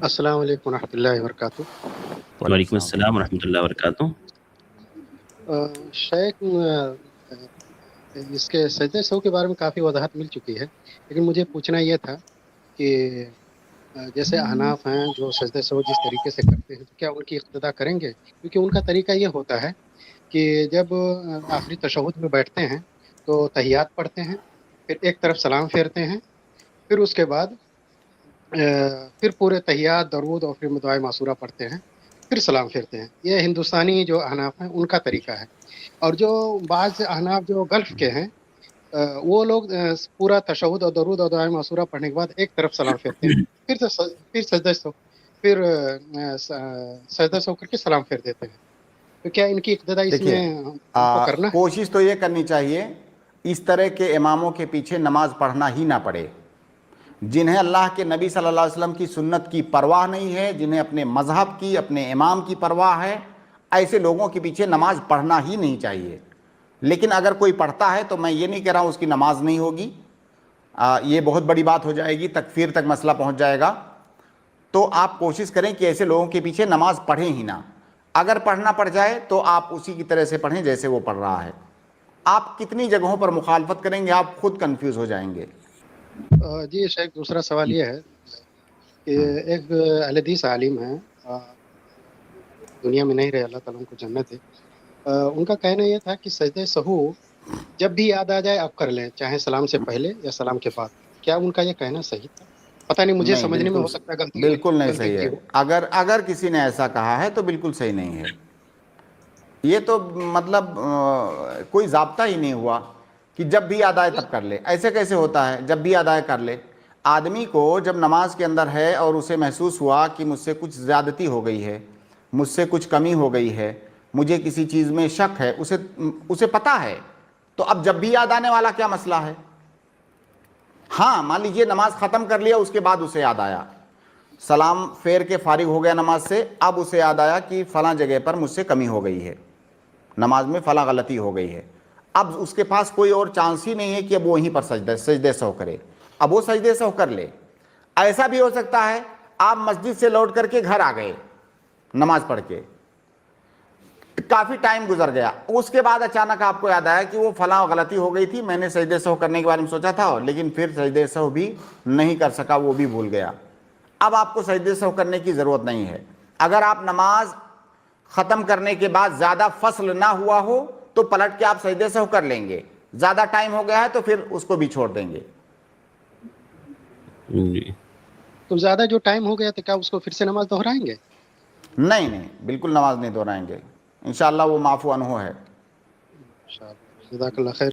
السلام علیکم ورحمۃ اللہ وبرکاتہ۔ وعلیکم وعلیکم السلام السلام ورحمۃ اللہ وبرکاتہ۔ شیخ، اس کے سجدہ سہو کے بارے میں کافی وضاحت مل چکی ہے، لیکن مجھے پوچھنا یہ تھا کہ جیسے احناف ہیں جو سجدہ سہو جس طریقے سے کرتے ہیں، تو کیا ان کی اقتدا کریں گے؟ کیونکہ ان کا طریقہ یہ ہوتا ہے کہ جب آخری تشہد میں بیٹھتے ہیں تو تحیات پڑھتے ہیں، پھر ایک طرف سلام پھیرتے ہیں، پھر اس کے بعد پھر پورے تحیات، درود اور پھر دعائے معصورہ پڑھتے ہیں، پھر سلام پھیرتے ہیں۔ یہ ہندوستانی جو احناف ہیں ان کا طریقہ ہے۔ اور جو بعض احناف جو گلف کے ہیں، وہ لوگ پورا تشہد اور درود اور دعائے معصورہ پڑھنے کے بعد ایک طرف سلام پھیرتے ہیں، پھر سجدہ سہو، پھر سجدہ سہو کر کے سلام پھیر دیتے ہیں۔ تو کیا ان کی اقتدا اس دیکھیے، میں ان کو کرنا ہے؟ کوشش تو یہ کرنی چاہیے اس طرح کے اماموں کے پیچھے نماز پڑھنا ہی نہ پڑے، جنہیں اللہ کے نبی صلی اللہ علیہ وسلم کی سنت کی پرواہ نہیں ہے، جنہیں اپنے مذہب کی، اپنے امام کی پرواہ ہے، ایسے لوگوں کے پیچھے نماز پڑھنا ہی نہیں چاہیے۔ لیکن اگر کوئی پڑھتا ہے تو میں یہ نہیں کہہ رہا ہوں اس کی نماز نہیں ہوگی، یہ بہت بڑی بات ہو جائے گی، تکفیر تک مسئلہ پہنچ جائے گا۔ تو آپ کوشش کریں کہ ایسے لوگوں کے پیچھے نماز پڑھیں ہی نہ۔ اگر پڑھنا پڑ جائے تو آپ اسی کی طرح سے پڑھیں جیسے وہ پڑھ رہا ہے۔ آپ کتنی جگہوں پر مخالفت کریں گے، آپ خود کنفیوز ہو جائیں گے۔ جی شیخ، دوسرا سوال یہ ہے کہ ایک اہل حدیث عالم ہیں، دنیا میں نہیں رہے، اللہ تعالیٰ ان کو جنت ہے۔ ان کا کہنا یہ تھا کہ سجدہ سہو جب بھی یاد آ جائے آپ کر لیں، چاہے سلام سے پہلے یا سلام کے بعد۔ کیا ان کا یہ کہنا صحیح تھا؟ پتہ نہیں، مجھے نہیں، سمجھنے میں ہو سکتا ہے بالکل نہیں غلطی صحیح کی ہے۔ ہو۔ اگر کسی نے ایسا کہا ہے تو بالکل صحیح نہیں ہے۔ یہ تو مطلب کوئی ضابطہ ہی نہیں ہوا کہ جب بھی یاد آئے تب کر لے۔ ایسے کیسے ہوتا ہے جب بھی یاد آئے کر لے؟ آدمی کو جب نماز کے اندر ہے اور اسے محسوس ہوا کہ مجھ سے کچھ زیادتی ہو گئی ہے، مجھ سے کچھ کمی ہو گئی ہے، مجھے کسی چیز میں شک ہے، اسے پتہ ہے، تو اب جب بھی یاد آنے والا کیا مسئلہ ہے؟ ہاں، مان لیجئے نماز ختم کر لیا، اس کے بعد اسے یاد آیا، سلام پھیر کے فارغ ہو گیا نماز سے، اب اسے یاد آیا کہ فلاں جگہ پر مجھ سے کمی ہو گئی ہے، نماز میں فلاں غلطی ہو گئی ہے۔ اب اس کے پاس کوئی اور چانس ہی نہیں ہے کہ اب وہیں پر سجدہ سہو کرے، اب وہ سجدہ سہو کر لے۔ ایسا بھی ہو سکتا ہے آپ مسجد سے لوٹ کر کے گھر آ گئے نماز پڑھ کے، کافی ٹائم گزر گیا، اس کے بعد اچانک آپ کو یاد آیا کہ وہ فلاں غلطی ہو گئی تھی، میں نے سجدہ سہو کرنے کے بارے میں سوچا تھا، لیکن پھر سجدہ سہو بھی نہیں کر سکا، وہ بھی بھول گیا۔ اب آپ کو سجدہ سہو کرنے کی ضرورت نہیں ہے۔ اگر آپ نماز ختم کرنے کے بعد زیادہ فصل نہ ہوا ہو تو پلٹ کے آپ سجدہ سہو کر لیں گے، زیادہ ٹائم ہو گیا ہے تو پھر اس کو بھی چھوڑ دیں گے۔ جی، تو زیادہ جو ٹائم ہو گیا تو کیا اس کو پھر سے نماز دہرائیں گے؟ نہیں، بالکل نماز نہیں دہرائیں گے، انشاءاللہ وہ معفو عنہ ہے۔ انشاءاللہ، جزاک اللہ خیر۔